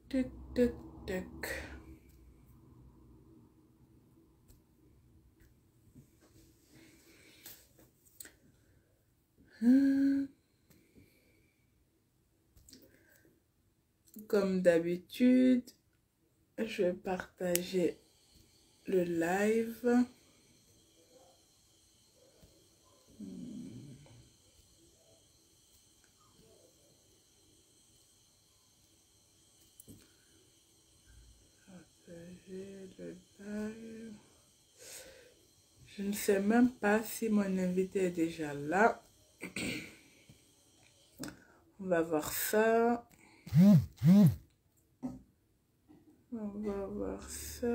Tic, tic, tic. Comme d'habitude, je vais partager le live. Partager le live. Je ne sais même pas si mon invité est déjà là. On va voir ça. On va voir ça.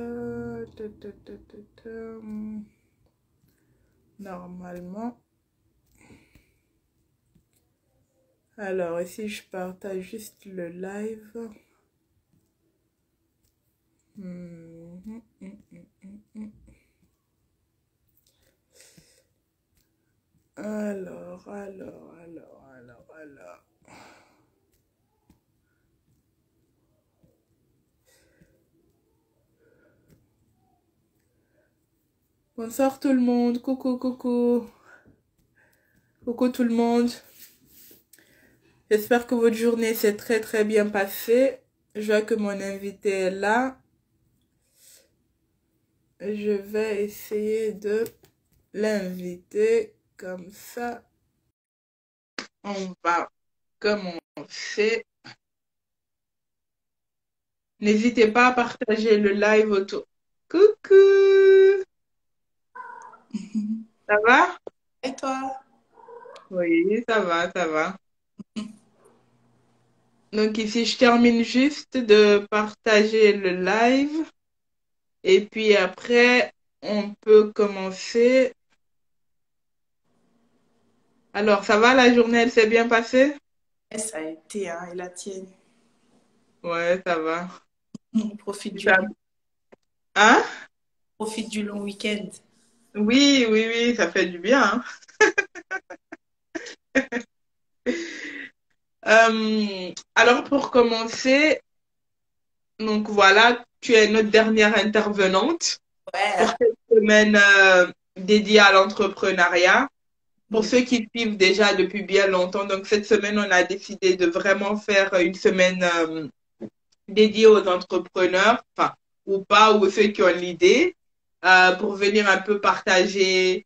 Normalement. Alors, ici, je partage juste le live. Alors. Bonsoir tout le monde. Coucou, coucou. Coucou tout le monde. J'espère que votre journée s'est très très bien passée. Je vois que mon invité est là. Je vais essayer de l'inviter comme ça. On va commencer. N'hésitez pas à partager le live autour. Coucou! Ça va? Et toi? Oui, ça va, ça va. Donc ici, je termine juste de partager le live. Et puis après, on peut commencer. Alors, ça va, la journée, elle s'est bien passée? Ça a été, hein, et la tienne. Ouais, ça va. On profite du, Ça- Hein? profite du long week-end. Oui, oui, oui, ça fait du bien, hein. Alors, pour commencer, donc voilà, tu es notre dernière intervenante pour Ouais. cette semaine dédiée à l'entrepreneuriat. Pour Mm. ceux qui suivent déjà depuis bien longtemps, donc cette semaine, on a décidé de vraiment faire une semaine dédiée aux entrepreneurs, enfin, ou pas, ou ceux qui ont l'idée, pour venir un peu partager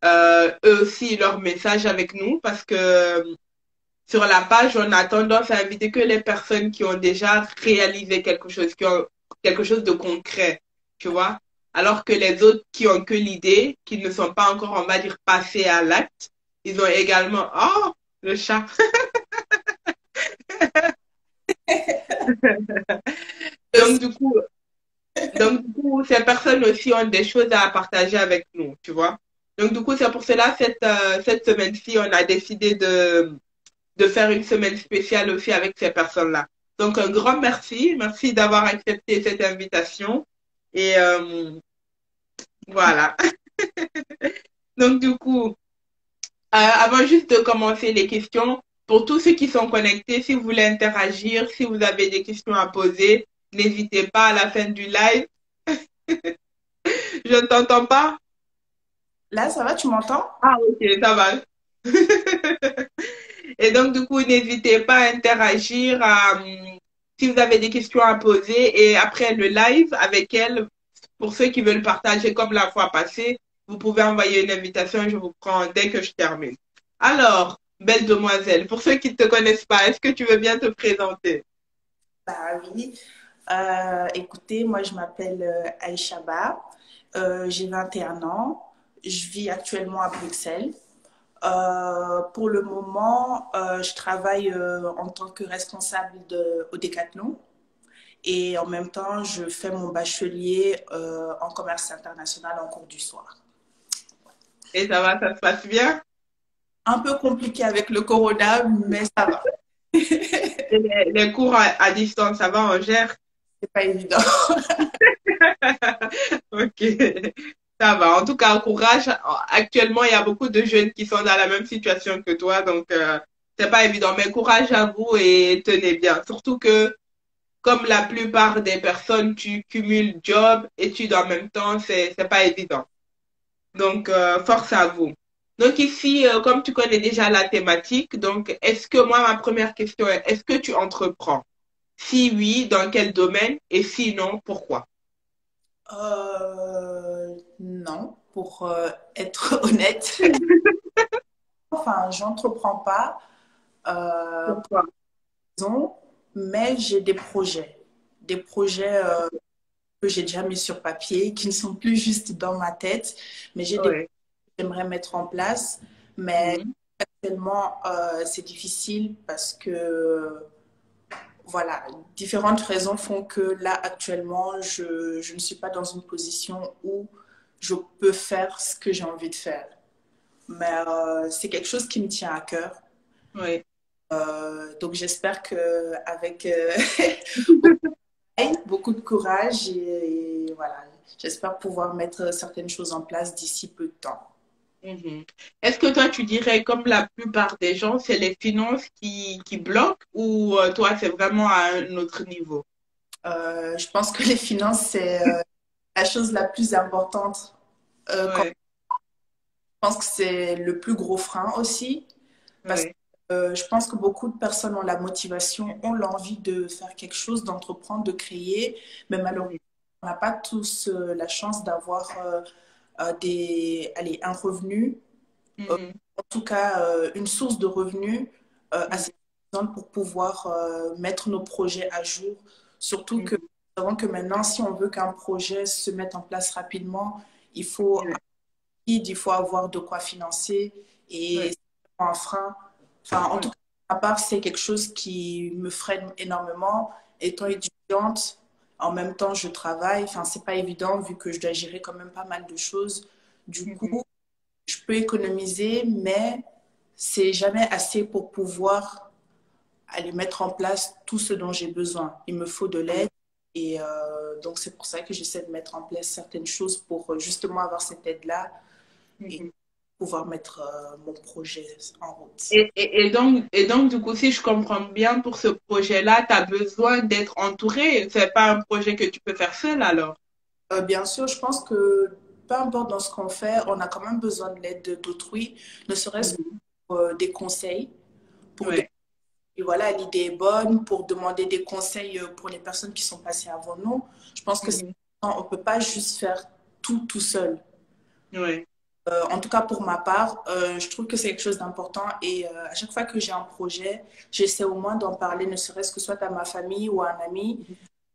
eux aussi leur message avec nous, parce que sur la page, on a tendance à inviter que les personnes qui ont déjà réalisé quelque chose, qui ont quelque chose de concret, tu vois. Alors que les autres qui ont que l'idée, qui ne sont pas encore, on va dire, passés à l'acte, ils ont également, oh, le chat. Donc, du coup, ces personnes aussi ont des choses à partager avec nous, tu vois. Donc, du coup, c'est pour cela, cette semaine-ci, on a décidé de faire une semaine spéciale aussi avec ces personnes-là. Donc, un grand merci. Merci d'avoir accepté cette invitation. Et voilà. Donc, du coup, avant juste de commencer les questions, pour tous ceux qui sont connectés, si vous voulez interagir, si vous avez des questions à poser, n'hésitez pas à la fin du live. Je ne t'entends pas? Là, ça va, tu m'entends? Ah, ok, ça va. Et donc, du coup, n'hésitez pas à interagir, si vous avez des questions à poser. Et après le live avec elle, pour ceux qui veulent partager comme la fois passée, vous pouvez envoyer une invitation et je vous prends dès que je termine. Alors, belle demoiselle, pour ceux qui ne te connaissent pas, est-ce que tu veux bien te présenter? Bah oui. Écoutez, moi, je m'appelle Aïcha Ba. J'ai 21 ans. Je vis actuellement à Bruxelles. Pour le moment, je travaille en tant que responsable au Décathlon. Et en même temps, je fais mon bachelier en commerce international en cours du soir. Et ça va, ça se passe bien? Un peu compliqué avec le corona, mais ça va. Et les cours à distance, ça va, on gère? C'est pas évident. Ok, ça va. En tout cas, courage. Actuellement, il y a beaucoup de jeunes qui sont dans la même situation que toi, donc c'est pas évident. Mais courage à vous et tenez bien. Surtout que comme la plupart des personnes, tu cumules job, études en même temps, c'est pas évident. Donc, force à vous. Donc ici, comme tu connais déjà la thématique, donc est-ce que moi, ma première question est, est-ce que tu entreprends? Si oui, dans quel domaine? Et sinon, pourquoi? Non, pour être honnête. Enfin, j'entreprends pas pour Pourquoi? raison, mais j'ai des projets. Des projets que j'ai déjà mis sur papier, qui ne sont plus juste dans ma tête, mais j'ai des projets Ouais. que j'aimerais mettre en place. Mais Mhm. actuellement, c'est difficile parce que, voilà, différentes raisons font que là, actuellement, je ne suis pas dans une position où je peux faire ce que j'ai envie de faire. Mais c'est quelque chose qui me tient à cœur. Ouais. Donc j'espère qu'avec beaucoup de courage et voilà, j'espère pouvoir mettre certaines choses en place d'ici peu de temps. Mhm. Est-ce que toi, tu dirais, comme la plupart des gens, c'est les finances qui bloquent ou toi, c'est vraiment à un autre niveau? Je pense que les finances, c'est la chose la plus importante. Ouais, Je pense que c'est le plus gros frein aussi, parce que ouais. je pense que beaucoup de personnes ont la motivation, ont l'envie de faire quelque chose, d'entreprendre, de créer, mais malheureusement, Mhm. on n'a pas tous la chance d'avoir allez, un revenu, Mhm. en tout cas une source de revenus Mhm. assez suffisante pour pouvoir mettre nos projets à jour. Surtout que Mhm. nous savons que maintenant, si on veut qu'un projet se mette en place rapidement, il faut Ouais, il faut avoir de quoi financer et ouais, c'est un frein. Enfin, en tout ouais. cas, à part, c'est quelque chose qui me freine énormément. Étant étudiante, en même temps, je travaille. Enfin, c'est pas évident vu que je dois gérer quand même pas mal de choses. Du coup, Mhm. je peux économiser, mais c'est jamais assez pour pouvoir aller mettre en place tout ce dont j'ai besoin. Il me faut de Ouais. l'aide et donc c'est pour ça que j'essaie de mettre en place certaines choses pour justement avoir cette aide-là et Mhm. pouvoir mettre mon projet en route. Et donc, du coup, si je comprends bien, pour ce projet-là, tu as besoin d'être entouré. C'est pas un projet que tu peux faire seul, alors. Bien sûr, je pense que peu importe dans ce qu'on fait, on a quand même besoin de l'aide d'autrui, ne serait-ce que Mhm. pour des conseils, pour Ouais. et voilà, l'idée est bonne, pour demander des conseils pour les personnes qui sont passées avant nous. Je pense que Mhm. on ne peut pas juste faire tout seul. Ouais. En tout cas, pour ma part, je trouve que c'est quelque chose d'important et à chaque fois que j'ai un projet, j'essaie au moins d'en parler, ne serait-ce que soit à ma famille ou à un ami,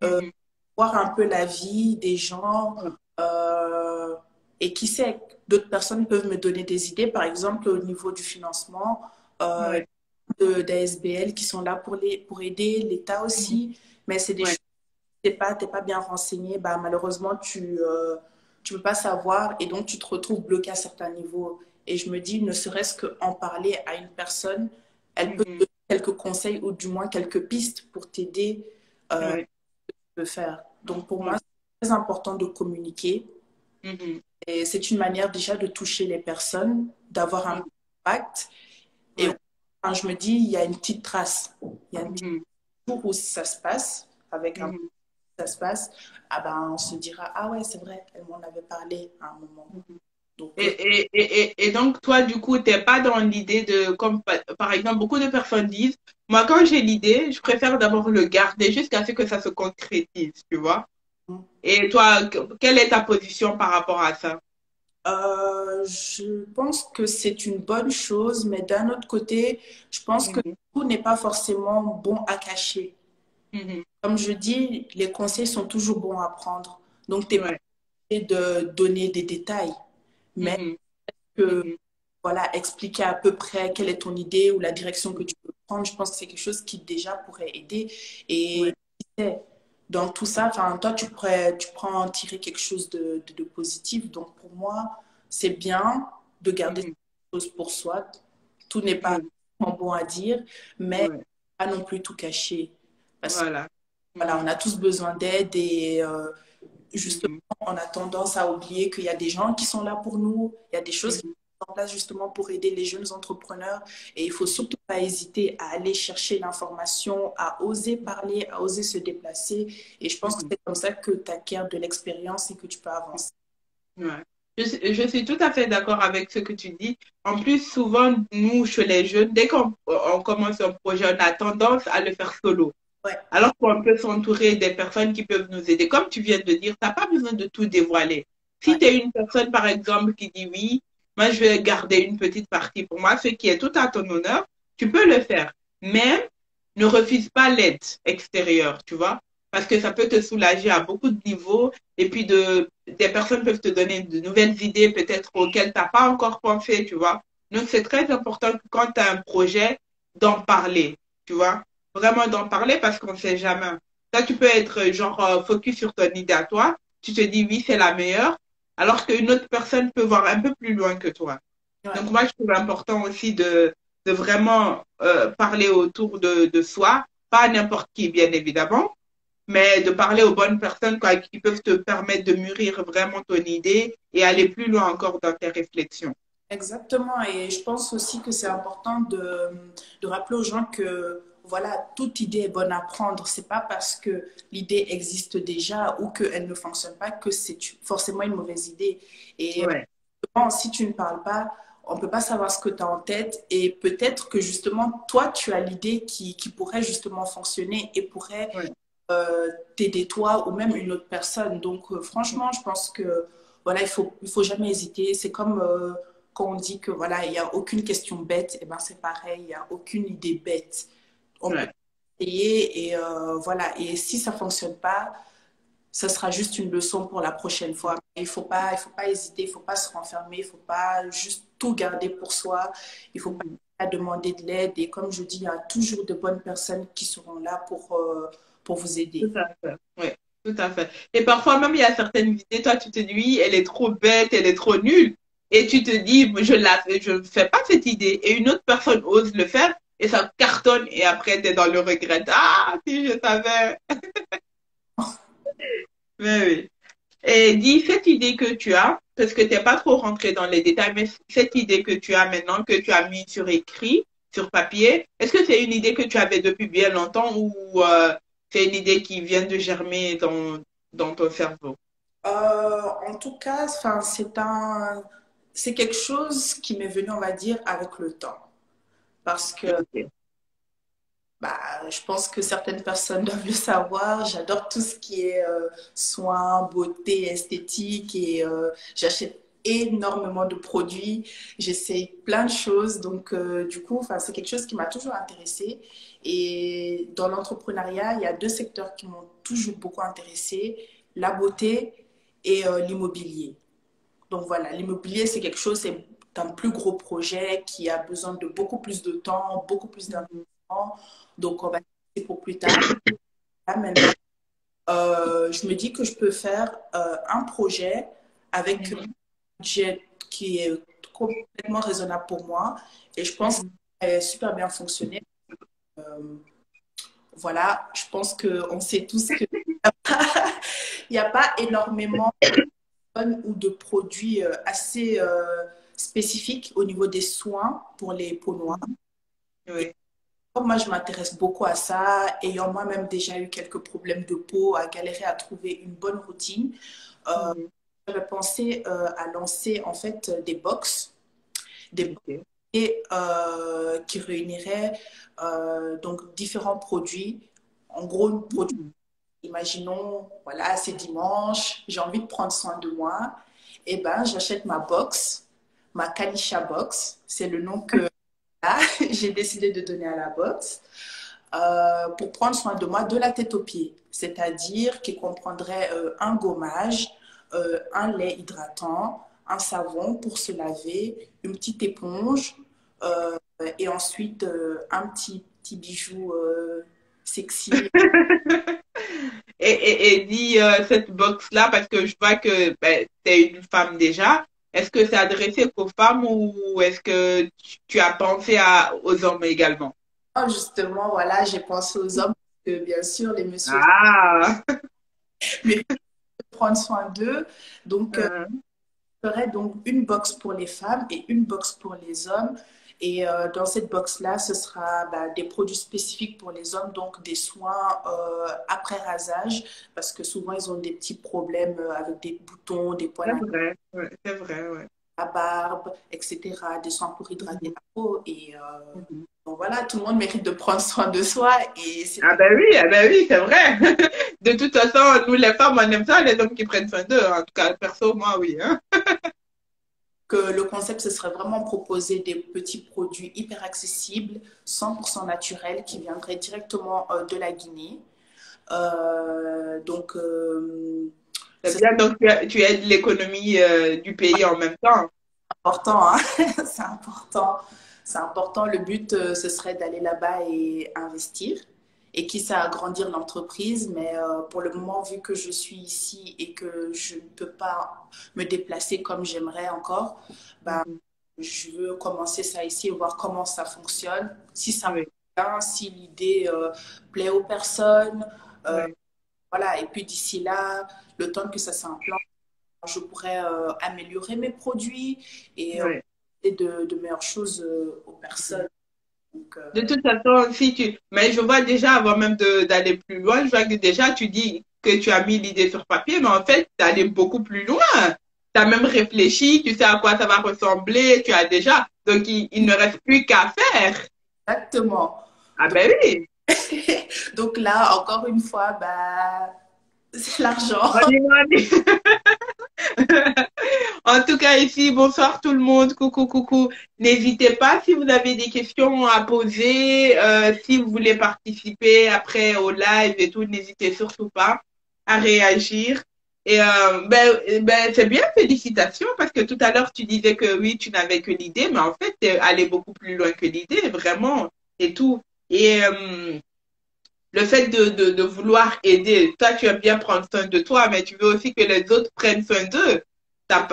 Mhm. voir un peu la vie des gens euh, et qui sait, d'autres personnes peuvent me donner des idées, par exemple au niveau du financement, euh, Ouais. des SBL qui sont là pour aider, l'État Mhm. aussi, mais c'est des Ouais. choses, t'es pas bien renseigné, bah, malheureusement, tu peux pas savoir et donc tu te retrouves bloqué à certains niveaux. Et je me dis, ne serait-ce qu'en parler à une personne, elle peut te Mhm. donner quelques conseils ou du moins quelques pistes pour t'aider Ouais. de faire. Donc pour moi, Ouais. c'est très important de communiquer Mhm. et c'est une manière déjà de toucher les personnes, d'avoir un Mhm. impact. Et Ouais. quand je me dis, il y a une petite trace, il y a un petit Mhm. jour où ça se passe, avec un Mhm. ça se passe, ah ben on se dira, ah ouais, c'est vrai, elle m'en avait parlé à un moment. Mhm. Donc, Et donc, toi, du coup, t'es pas dans l'idée de, comme par exemple, beaucoup de personnes disent, moi, quand j'ai l'idée, je préfère d'abord le garder jusqu'à ce que ça se concrétise, tu vois. Et toi, quelle est ta position par rapport à ça? je pense que c'est une bonne chose, mais d'un autre côté, je pense que Mhm. tout n'est pas forcément bon à cacher. Mhm. Comme je dis, les conseils sont toujours bons à prendre. Donc, tu n'es pas Ouais. obligé de donner des détails, mais Mhm. que, Mhm. voilà, expliquer à peu près quelle est ton idée ou la direction que tu peux prendre, je pense que c'est quelque chose qui déjà pourrait aider. Et Ouais. qui sait, dans tout ça, enfin, toi, tu pourrais en tirer quelque chose de positif. Donc, pour moi, c'est bien de garder Mhm. ces choses pour soi. Tout n'est pas Mhm. bon à dire, mais Ouais. pas non plus tout cacher. Parce que Voilà. voilà, on Mhm. a tous besoin d'aide et justement, Mhm. on a tendance à oublier qu'il y a des gens qui sont là pour nous, il y a des choses qui Mhm. en place justement pour aider les jeunes entrepreneurs. Et il faut surtout pas hésiter à aller chercher l'information, à oser parler, à oser se déplacer. Et je pense que c'est comme ça que tu acquiers de l'expérience et que tu peux avancer. Ouais. Je suis tout à fait d'accord avec ce que tu dis. En plus, souvent, nous, chez les jeunes, dès qu'on commence un projet, on a tendance à le faire solo. Ouais, Alors qu'on peut s'entourer des personnes qui peuvent nous aider. Comme tu viens de dire, tu n'as pas besoin de tout dévoiler. Si ouais, tu es une personne, par exemple, qui dit oui, moi, je vais garder une petite partie pour moi, ce qui est tout à ton honneur, tu peux le faire. Mais ne refuse pas l'aide extérieure, tu vois, parce que ça peut te soulager à beaucoup de niveaux. Et puis, des personnes peuvent te donner de nouvelles idées, peut-être auxquelles tu n'as pas encore pensé, tu vois. Donc, c'est très important que quand tu as un projet, d'en parler, tu vois, vraiment d'en parler parce qu'on ne sait jamais. Là, tu peux être genre focus sur ton idée à toi, tu te dis oui, c'est la meilleure, alors qu'une autre personne peut voir un peu plus loin que toi. ouais. Donc, moi, je trouve important aussi de vraiment parler autour de soi, pas à n'importe qui, bien évidemment, mais de parler aux bonnes personnes quoi, qui peuvent te permettre de mûrir vraiment ton idée et aller plus loin encore dans tes réflexions. Exactement. Et je pense aussi que c'est important de rappeler aux gens que voilà, toute idée est bonne à prendre. C'est pas parce que l'idée existe déjà ou qu'elle ne fonctionne pas que c'est forcément une mauvaise idée. Et Ouais, si tu ne parles pas, on ne peut pas savoir ce que tu as en tête. Et peut-être que justement, toi, tu as l'idée qui pourrait justement fonctionner et pourrait ouais, t'aider toi ou même une autre personne. Donc, franchement, je pense que voilà, il faut jamais hésiter. C'est comme quand on dit que voilà, il n'y a aucune question bête, et ben c'est pareil, il n'y a aucune idée bête. On peut ouais, essayer et voilà. Et si ça fonctionne pas, ça sera juste une leçon pour la prochaine fois. Il faut pas hésiter, il faut pas se renfermer, il faut pas juste tout garder pour soi. Il faut pas demander de l'aide. Et comme je dis, il y a toujours de bonnes personnes qui seront là pour vous aider. tout à fait. Ouais, tout à fait. Et parfois même, il y a certaines idées, toi, tu te dis, oui, elle est trop bête, elle est trop nulle. Et tu te dis, je ne fais pas cette idée. Et une autre personne ose le faire et ça cartonne. Et après, tu es dans le regret. Ah, si je savais. Mais oui. Et dis, cette idée que tu as, parce que tu n'es pas trop rentré dans les détails, mais cette idée que tu as maintenant, que tu as mis sur écrit, sur papier, est-ce que c'est une idée que tu avais depuis bien longtemps ou c'est une idée qui vient de germer dans ton cerveau? En tout cas, enfin, c'est quelque chose qui m'est venu, on va dire, avec le temps. Parce que Ok. bah, je pense que certaines personnes doivent le savoir. J'adore tout ce qui est soins, beauté, esthétique et j'achète énormément de produits. J'essaye plein de choses. Donc, du coup, enfin, c'est quelque chose qui m'a toujours intéressée. Et dans l'entrepreneuriat, il y a deux secteurs qui m'ont toujours beaucoup intéressée, la beauté et l'immobilier. Donc voilà, l'immobilier, c'est quelque chose, c'est un plus gros projet qui a besoin de beaucoup plus de temps, beaucoup plus d'investissement. Donc on va laisser pour plus tard. Là, maintenant, je me dis que je peux faire un projet avec un Mhm. budget qui est complètement raisonnable pour moi. Et je pense que Mhm. ça a super bien fonctionné. Euh, voilà, je pense qu'on sait tous qu'il n'y a pas énormément ou de produits assez spécifiques au niveau des soins pour les peaux noires. Et Oui. comme moi, je m'intéresse beaucoup à ça, ayant moi-même déjà eu quelques problèmes de peau, à galérer à trouver une bonne routine, euh, Mhm. j'avais pensé à lancer en fait des box Ok. qui réuniraient donc différents produits. En gros, produits. Mhm. Imaginons, voilà, c'est dimanche, j'ai envie de prendre soin de moi. Eh ben, j'achète ma box, ma Kalisha box. C'est le nom que là, j'ai décidé de donner à la box pour prendre soin de moi de la tête aux pieds. C'est-à-dire qu'il comprendrait un gommage, un lait hydratant, un savon pour se laver, une petite éponge euh, et ensuite un petit bijou sexy. Et dis cette box-là, parce que je vois que ben, tu es une femme déjà, est-ce que c'est adressé qu'aux femmes ou est-ce que tu as pensé aux hommes également? Justement, voilà, j'ai pensé aux hommes, parce que bien sûr, les messieurs Ah! méritent de prendre soin d'eux. Donc, Mhm. ferai donc une box pour les femmes et une box pour les hommes. Et dans cette box-là, ce sera des produits spécifiques pour les hommes, donc des soins après rasage, parce que souvent ils ont des petits problèmes avec des boutons, des poils C'est à vrai, ouais, c'est vrai, ouais. la barbe, etc., des soins pour hydrater Mhm, la peau. Et mhm. donc voilà, tout le monde mérite de prendre soin de soi. Et c'est Ah ben oui, c'est vrai. De toute façon, nous les femmes, on aime ça, les hommes qui prennent soin d'eux. En tout cas, perso, moi, oui. Hein. que le concept, ce serait vraiment proposer des petits produits hyper accessibles, 100% naturels, qui viendraient directement de la Guinée. Donc, C'est c'est bien, donc tu aides l'économie du pays en même temps. important, hein. C'est important. C'est important. Le but, ce serait d'aller là-bas et investir. Et qui sait agrandir l'entreprise. Mais pour le moment, vu que je suis ici et que je ne peux pas me déplacer comme j'aimerais encore, bah, Mhm. je veux commencer ça ici et voir comment ça fonctionne. Si ça me Oui, plaît bien, si l'idée plaît aux personnes. euh, oui, voilà. Et puis d'ici là, le temps que ça s'implante, je pourrais améliorer mes produits et oui. de meilleures choses aux personnes. Donc, De toute façon, si tu... Mais je vois déjà, avant même d'aller plus loin, je vois que déjà, tu dis que tu as mis l'idée sur papier, mais en fait, tu allé beaucoup plus loin. Tu as même réfléchi, tu sais à quoi ça va ressembler, tu as déjà. Donc, il ne reste plus qu'à faire. exactement. Ah Donc, ben oui. donc là, encore une fois, c'est l'argent. On y va, on y- En tout cas, ici, bonsoir tout le monde. Coucou, coucou. N'hésitez pas si vous avez des questions à poser, si vous voulez participer après au live et tout, n'hésitez surtout pas à réagir. Et c'est bien, félicitations, parce que tout à l'heure, tu disais que oui, tu n'avais que l'idée, mais en fait, tu es allé beaucoup plus loin que l'idée, vraiment, et tout. Et le fait de vouloir aider, toi, tu aimes bien prendre soin de toi, mais tu veux aussi que les autres prennent soin d'eux. T'as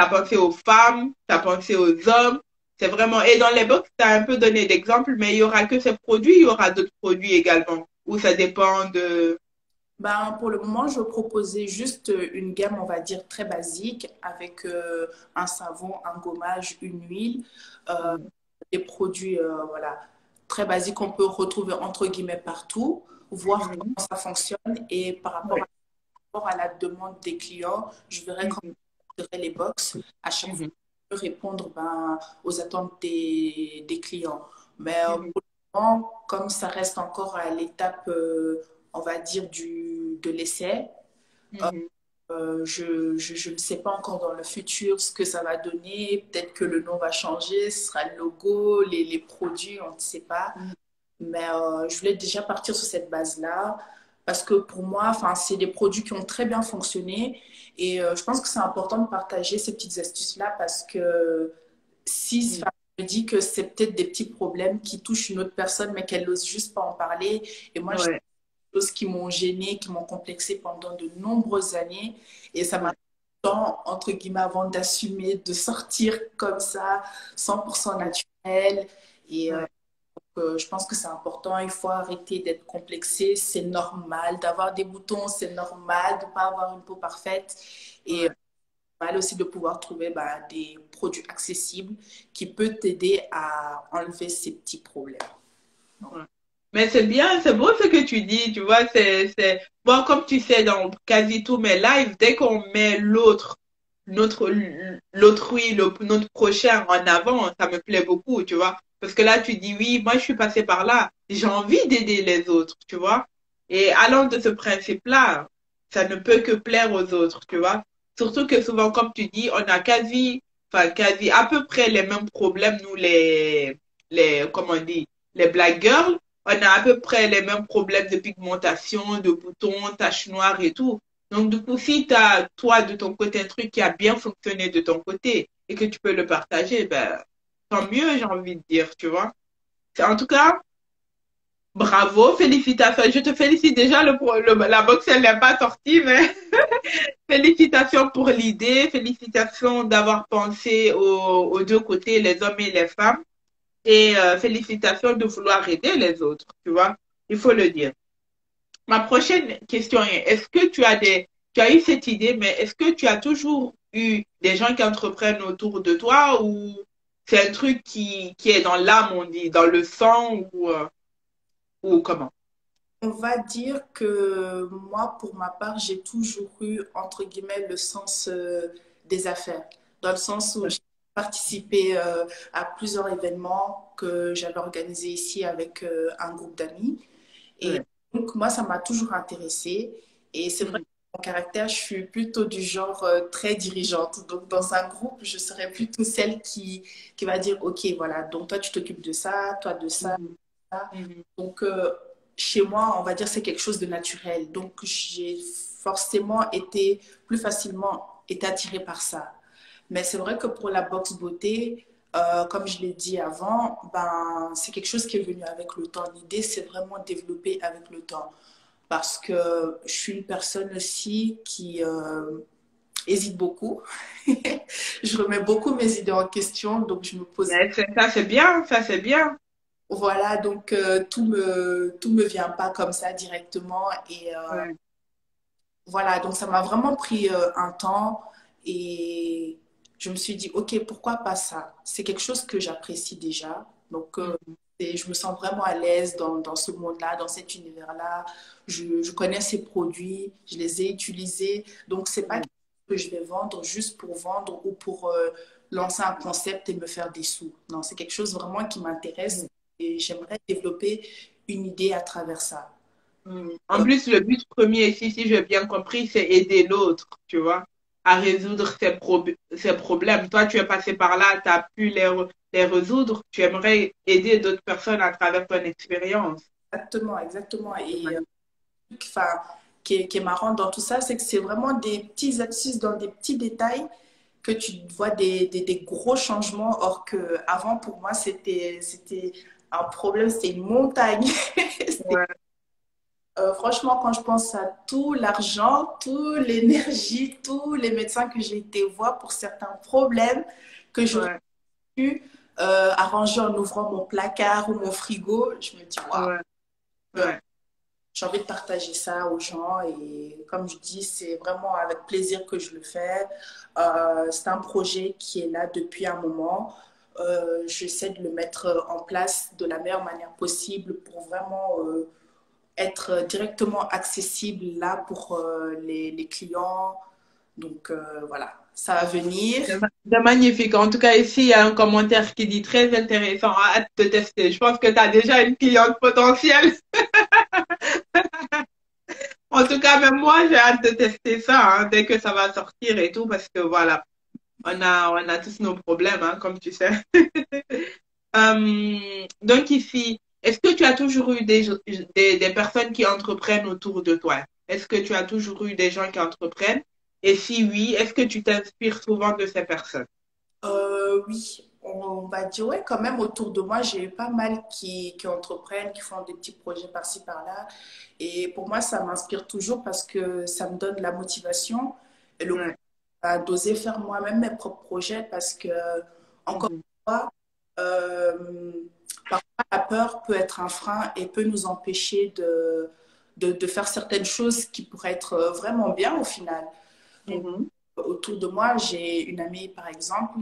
pensé aux femmes, t'as pensé aux hommes. C'est vraiment, et dans les box, t'as un peu donné d'exemples, mais il y aura que ces produits, il y aura d'autres produits également, où ça dépend de, Pour le moment, je proposais juste une gamme, on va dire, très basique, avec un savon, un gommage, une huile, euh, des produits voilà, très basiques qu'on peut retrouver entre guillemets partout, voir Mhm. comment ça fonctionne et Ouais. par rapport à la demande des clients, je verrai comment Mhm. je ferai les box à chaque fois Mhm. pour répondre aux attentes des clients. Mais Mhm. pour le moment, comme ça reste encore à l'étape, on va dire, de l'essai, Mhm. je ne sais pas encore dans le futur ce que ça va donner. Peut-être que le nom va changer, ce sera le logo, les produits, on ne sait pas. Mhm. Mais je voulais déjà partir sur cette base-là parce que pour moi, enfin, c'est des produits qui ont très bien fonctionné et je pense que c'est important de partager ces petites astuces-là parce que si Mhm. enfin, je me dis que c'est peut-être des petits problèmes qui touchent une autre personne mais qu'elle n'ose juste pas en parler et moi, j'ai Ouais. des choses qui m'ont gênée, qui m'ont complexée pendant de nombreuses années et ça m'a Ouais. pris du temps, entre guillemets, avant d'assumer, de sortir comme ça, 100% Ouais. naturel et Ouais. je pense que c'est important, il faut arrêter d'être complexé, c'est normal d'avoir des boutons, c'est normal de ne pas avoir une peau parfaite et Ouais. mal aussi de pouvoir trouver des produits accessibles qui peuvent t'aider à enlever ces petits problèmes. Donc, Ouais. Mais c'est bien, c'est beau ce que tu dis, tu vois, bon, comme tu sais, dans quasi tous mes lives, dès qu'on met notre, l'autrui, notre prochain en avant, ça me plaît beaucoup, tu vois. Parce que là, tu dis, oui, moi, je suis passé par là, j'ai envie d'aider les autres, tu vois. Et allant de ce principe-là, ça ne peut que plaire aux autres, tu vois. Surtout que souvent, comme tu dis, on a quasi, à peu près les mêmes problèmes, nous, comment on dit, les black girls, on a à peu près les mêmes problèmes de pigmentation, de boutons, taches noires et tout. Donc, du coup, si tu as, toi, de ton côté, un truc qui a bien fonctionné de ton côté et que tu peux le partager, ben, tant mieux, j'ai envie de dire, tu vois. En tout cas, bravo, félicitations. Je te félicite déjà, la boxe, elle n'est pas sortie, mais félicitations pour l'idée, félicitations d'avoir pensé aux deux côtés, les hommes et les femmes. Et félicitations de vouloir aider les autres, tu vois. Il faut le dire. Ma prochaine question est, est-ce que tu as eu cette idée, mais est-ce que tu as toujours eu des gens qui entreprennent autour de toi ou c'est un truc qui est dans l'âme, on dit, dans le sang ou comment? On va dire que moi, pour ma part, j'ai toujours eu, entre guillemets, le sens des affaires, dans le sens où j'ai participé à plusieurs événements que j'avais organisés ici avec un groupe d'amis. Et Ouais. donc, moi, ça m'a toujours intéressée. Et c'est vrai Mhm. que mon caractère, je suis plutôt du genre très dirigeante. Donc, dans un groupe, je serais plutôt celle qui va dire, OK, voilà, donc toi, tu t'occupes de ça, toi de ça. Mhm. Ça. Mhm. Donc, chez moi, on va dire c'est quelque chose de naturel. Donc, j'ai forcément été plus facilement été attirée par ça. Mais c'est vrai que pour la boxe beauté, comme je l'ai dit avant, ben, c'est quelque chose qui est venu avec le temps. L'idée, c'est vraiment développer avec le temps. Parce que je suis une personne aussi qui hésite beaucoup. Je remets beaucoup mes idées en question, donc je me pose. Mais ça, c'est bien, ça, c'est bien. Voilà, donc tout me vient pas comme ça directement. Et Ouais. voilà, donc ça m'a vraiment pris un temps et je me suis dit, OK, pourquoi pas ça? C'est quelque chose que j'apprécie déjà. Donc, Mhm. et je me sens vraiment à l'aise dans ce monde-là, dans cet univers-là. Je connais ces produits, je les ai utilisés. Donc, c'est pas Ouais. quelque chose que je vais vendre juste pour vendre ou pour lancer un concept et me faire des sous. Non, c'est quelque chose vraiment qui m'intéresse et j'aimerais développer une idée à travers ça. En plus, le but premier ici, si j'ai bien compris, c'est aider l'autre, tu vois, à résoudre ses problèmes. Toi, tu es passé par là, tu as pu les résoudre. Tu aimerais aider d'autres personnes à travers ton expérience. Exactement, exactement. C'est Et magnifique. enfin, qui est marrant dans tout ça, c'est que c'est vraiment des petits astuces dans des petits détails que tu vois des gros changements. Or que avant pour moi, c'était un problème, c'était une montagne. Ouais, Franchement, quand je pense à tout l'argent, toute l'énergie, tous les médecins que j'ai été voir pour certains problèmes que j'aurais ouais, pu arranger en ouvrant mon placard ou mon frigo, je me dis, waouh. ouais, ouais. J'ai envie de partager ça aux gens et comme je dis, c'est vraiment avec plaisir que je le fais. C'est un projet qui est là depuis un moment. J'essaie de le mettre en place de la meilleure manière possible pour vraiment être directement accessible là pour les clients. Donc voilà, ça va venir. C'est magnifique. En tout cas, ici, il y a un commentaire qui dit très intéressant. Hâte de tester. Je pense que tu as déjà une cliente potentielle. En tout cas, même moi, j'ai hâte de tester ça hein, dès que ça va sortir et tout, parce que voilà, on a tous nos problèmes, hein, comme tu sais. Donc ici, est-ce que tu as toujours eu des personnes qui entreprennent autour de toi? Est-ce que tu as toujours eu des gens qui entreprennent? Et si oui, est-ce que tu t'inspires souvent de ces personnes? Oui, on va dire, ouais, quand même autour de moi, j'ai eu pas mal qui entreprennent, qui font des petits projets par-ci, par-là. Et pour moi, ça m'inspire toujours parce que ça me donne la motivation et le courage Ouais. d'oser faire moi-même mes propres projets parce que, encore Mhm. une fois, parfois la peur peut être un frein et peut nous empêcher de faire certaines choses qui pourraient être vraiment bien au final. Donc, Mhm. autour de moi, j'ai une amie, par exemple,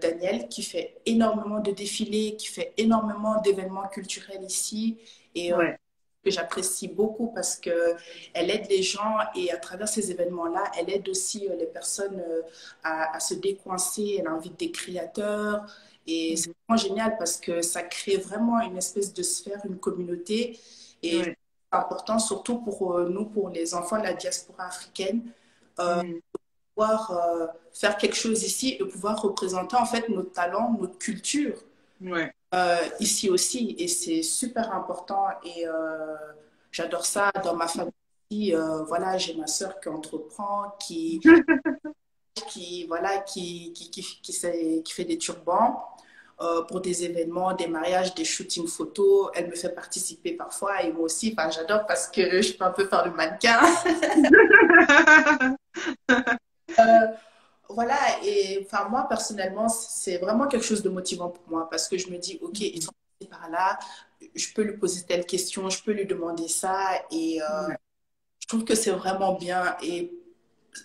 Danielle, qui fait énormément de défilés, qui fait énormément d'événements culturels ici et Ouais. que j'apprécie beaucoup parce que elle aide les gens et à travers ces événements-là, elle aide aussi les personnes à se décoincer. Elle invite des créateurs et c'est Mhm. vraiment génial parce que ça crée vraiment une espèce de sphère, une communauté et c'est Ouais. important surtout pour nous, pour les enfants de la diaspora africaine Mhm. pouvoir faire quelque chose ici et pouvoir représenter en fait notre talent, notre culture Ouais. ici aussi. Et c'est super important et j'adore ça dans ma famille. Voilà, j'ai ma sœur qui entreprend, voilà, qui fait des turbans pour des événements, des mariages, des shootings photos. Elle me fait participer parfois et moi aussi, enfin, j'adore parce que je peux un peu faire le mannequin. Voilà, et enfin, moi, personnellement, c'est vraiment quelque chose de motivant pour moi parce que je me dis, OK, ils Mhm. sont passés par là, je peux lui poser telle question, je peux lui demander ça, et Ouais. je trouve que c'est vraiment bien. Et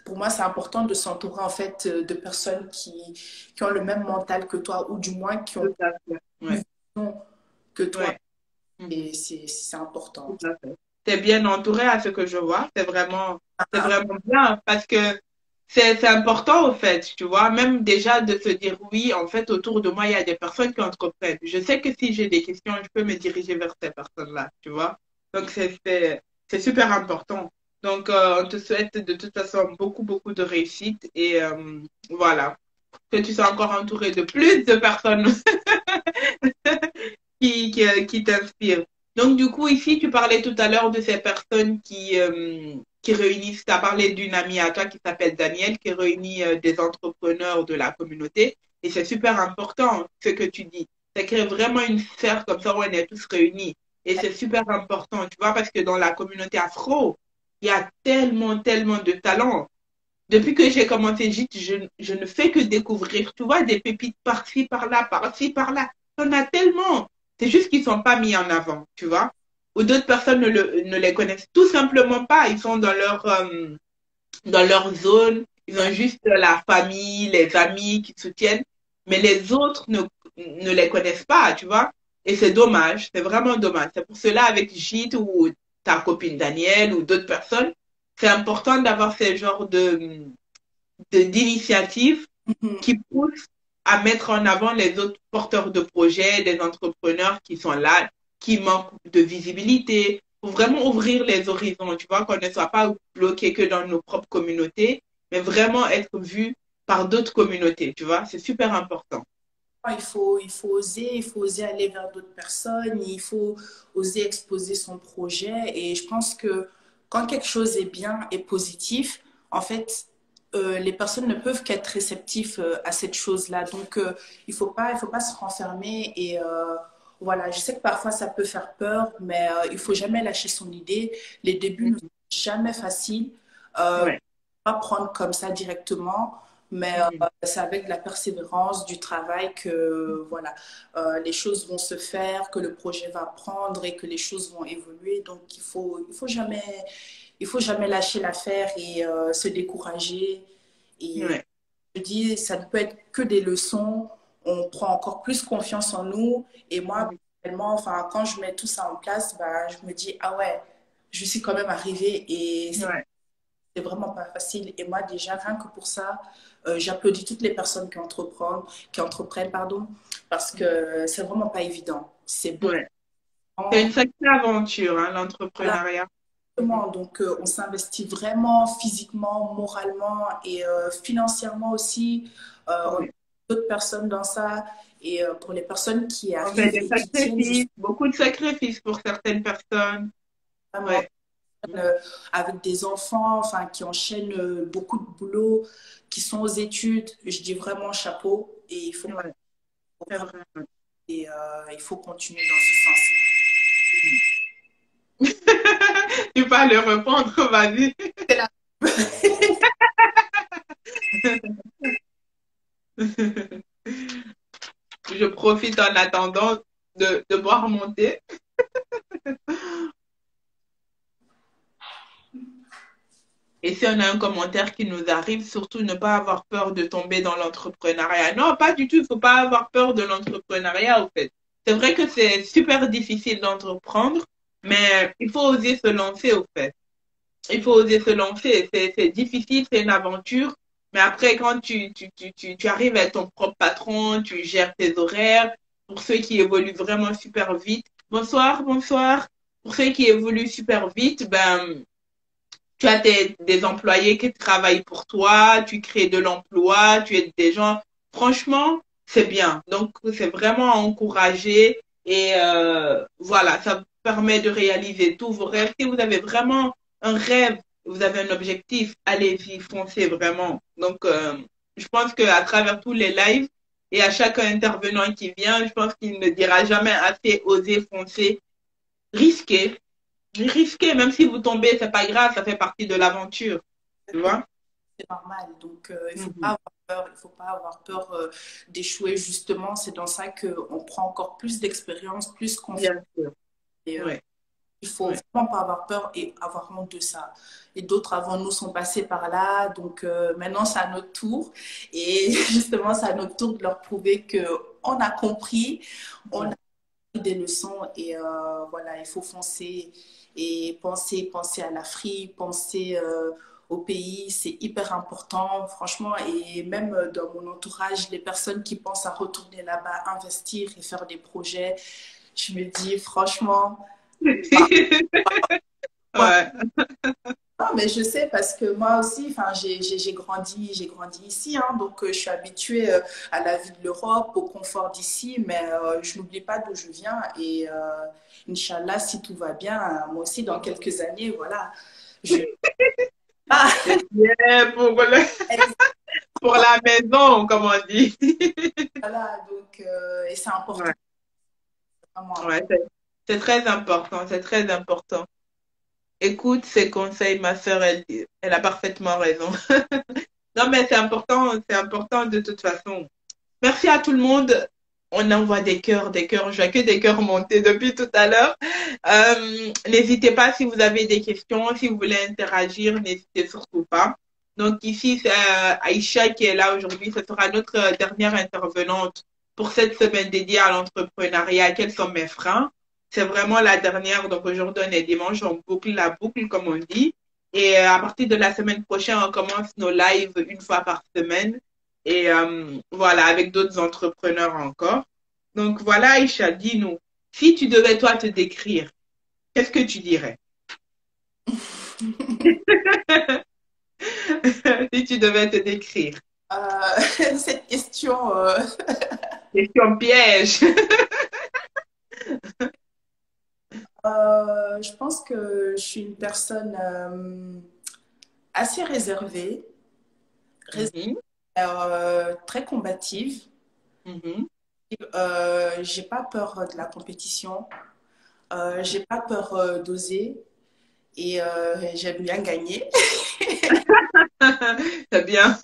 pour moi, c'est important de s'entourer en fait de personnes qui ont le même mental que toi ou du moins qui Tout ont à fait. plus Ouais. de vision que toi. Ouais. Mhm. Et c'est important. Tout à fait. T'es bien entouré à ce que je vois. C'est vraiment bien parce que c'est important au fait, tu vois, même déjà de se dire oui, en fait, autour de moi, il y a des personnes qui entreprennent. Je sais que si j'ai des questions, je peux me diriger vers ces personnes-là, tu vois. Donc, c'est super important. Donc, on te souhaite de toute façon beaucoup, beaucoup de réussite et voilà, que tu sois encore entouré de plus de personnes qui t'inspire. Donc, du coup, ici, tu parlais tout à l'heure de ces personnes qui réunissent, tu as parlé d'une amie à toi qui s'appelle Danielle, qui réunit des entrepreneurs de la communauté. Et c'est super important ce que tu dis. Ça crée vraiment une sphère comme ça où on est tous réunis. Et c'est super important, tu vois, parce que dans la communauté afro, il y a tellement, tellement de talents. Depuis que j'ai commencé JIT, je ne fais que découvrir, tu vois, des pépites par-ci, par-là, par-ci, par-là. On a tellement. C'est juste qu'ils ne sont pas mis en avant, tu vois. Ou d'autres personnes ne les connaissent tout simplement pas. Ils sont dans leur zone. Ils ont juste la famille, les amis qui soutiennent. Mais les autres ne les connaissent pas, tu vois. Et c'est dommage. C'est vraiment dommage. C'est pour cela, avec JIT ou ta copine Danielle ou d'autres personnes, c'est important d'avoir ce genre d'initiatives Mhm. qui poussent à mettre en avant les autres porteurs de projets, des entrepreneurs qui sont là, qui manquent de visibilité, pour vraiment ouvrir les horizons, tu vois, qu'on ne soit pas bloqué que dans nos propres communautés, mais vraiment être vu par d'autres communautés, tu vois, c'est super important. Il faut oser aller vers d'autres personnes, il faut oser exposer son projet. Et je pense que quand quelque chose est bien et positif, en fait, les personnes ne peuvent qu'être réceptifs à cette chose-là. Donc, il faut pas se renfermer. Et voilà, je sais que parfois ça peut faire peur, mais il faut jamais lâcher son idée. Les débuts ne sont jamais faciles. Ouais. Pas prendre comme ça directement, mais c'est avec de la persévérance, du travail que voilà, les choses vont se faire, que le projet va prendre et que les choses vont évoluer. Donc il faut jamais lâcher l'affaire et se décourager. Et Ouais. je dis, ça ne peut être que des leçons. On prend encore plus confiance en nous. Et moi, personnellement, enfin, quand je mets tout ça en place, bah, je me dis, ah ouais, je suis quand même arrivée et Ouais. c'est vraiment pas facile. Et moi, déjà, rien que pour ça, j'applaudis toutes les personnes qui entreprennent, pardon, parce que c'est vraiment pas évident. C'est beaucoup. Ouais. C'est une sacrée aventure, hein, l'entrepreneuriat. Voilà. Donc, on s'investit vraiment physiquement, moralement et financièrement aussi. On a Ouais. d'autres personnes dans ça. Et pour les personnes qui On fait arrivent des et qui tiennent sacrifices, beaucoup de sacrifices pour certaines personnes. justement Ouais. avec des enfants, enfin, qui enchaînent beaucoup de boulot, qui sont aux études, je dis vraiment chapeau. Et il faut pas Ouais. C'est vraiment, vrai. et il faut continuer dans ce sens-là. Tu vas le répondre, vas-y. C'est la- Je profite en attendant de boire mon thé. Et si on a un commentaire qui nous arrive, surtout ne pas avoir peur de tomber dans l'entrepreneuriat. Non, pas du tout. Il ne faut pas avoir peur de l'entrepreneuriat, au fait. C'est vrai que c'est super difficile d'entreprendre, mais il faut oser se lancer, au fait. Il faut oser se lancer. C'est difficile, c'est une aventure. Mais après, quand tu arrives à être ton propre patron, tu gères tes horaires. Pour ceux qui évoluent vraiment super vite. Bonsoir, bonsoir. Pour ceux qui évoluent super vite, ben, tu as des employés qui travaillent pour toi, tu crées de l'emploi, tu aides des gens. Franchement, c'est bien. Donc, c'est vraiment à encourager et voilà, ça vous permet de réaliser tous vos rêves. Si vous avez vraiment un rêve, vous avez un objectif, allez-y, foncez vraiment. Donc, je pense qu'à travers tous les lives et à chaque intervenant qui vient, je pense qu'il ne dira jamais assez oser foncer, risquer, risquer, même si vous tombez, c'est pas grave, ça fait partie de l'aventure, tu vois? C'est normal. Donc, il faut pas Mhm. avoir peur. Il faut pas avoir peur d'échouer. Justement, c'est dans ça qu'on prend encore plus d'expérience, plus confiance. Bien sûr. Et, Ouais. Il faut Ouais. vraiment pas avoir peur et avoir honte de ça. Et d'autres avant nous sont passés par là, donc maintenant c'est à notre tour. Et justement, c'est à notre tour de leur prouver que on a compris, on a Ouais. pris des leçons et voilà, il faut foncer et penser à l'Afrique, penser au pays, c'est hyper important, franchement. Et même dans mon entourage, les personnes qui pensent à retourner là-bas, investir et faire des projets, je me dis franchement. Ouais. Non, mais je sais parce que moi aussi, enfin, j'ai grandi ici, hein, donc je suis habituée à la vie de l'Europe, au confort d'ici, mais je n'oublie pas d'où je viens et Inch'Allah, si tout va bien, moi aussi, dans quelques années, voilà, je... Ah, C'est bien pour la maison, comme on dit. voilà, donc, et c'est important, Ouais. vraiment Ouais, important. c'est très important, c'est très important. Écoute ses conseils, ma sœur, elle a parfaitement raison. Non, mais c'est important de toute façon. Merci à tout le monde. On envoie des cœurs, des cœurs. Je vois que des cœurs montés depuis tout à l'heure. N'hésitez pas si vous avez des questions, si vous voulez interagir, n'hésitez surtout pas. Donc ici, c'est Aïcha qui est là aujourd'hui. Ce sera notre dernière intervenante pour cette semaine dédiée à l'entrepreneuriat. Quels sont mes freins? C'est vraiment la dernière. Donc aujourd'hui, on est dimanche, on boucle la boucle, comme on dit. Et à partir de la semaine prochaine, on commence nos lives une fois par semaine. Et voilà, avec d'autres entrepreneurs encore. Donc voilà, Aïcha, dis-nous, si tu devais toi te décrire, qu'est-ce que tu dirais? Si tu devais te décrire. Cette question, Question piège. je pense que je suis une personne assez réservée, Mhm, très combative. mhm. J'ai pas peur de la compétition, j'ai pas peur d'oser et j'aime bien gagner. C'est bien.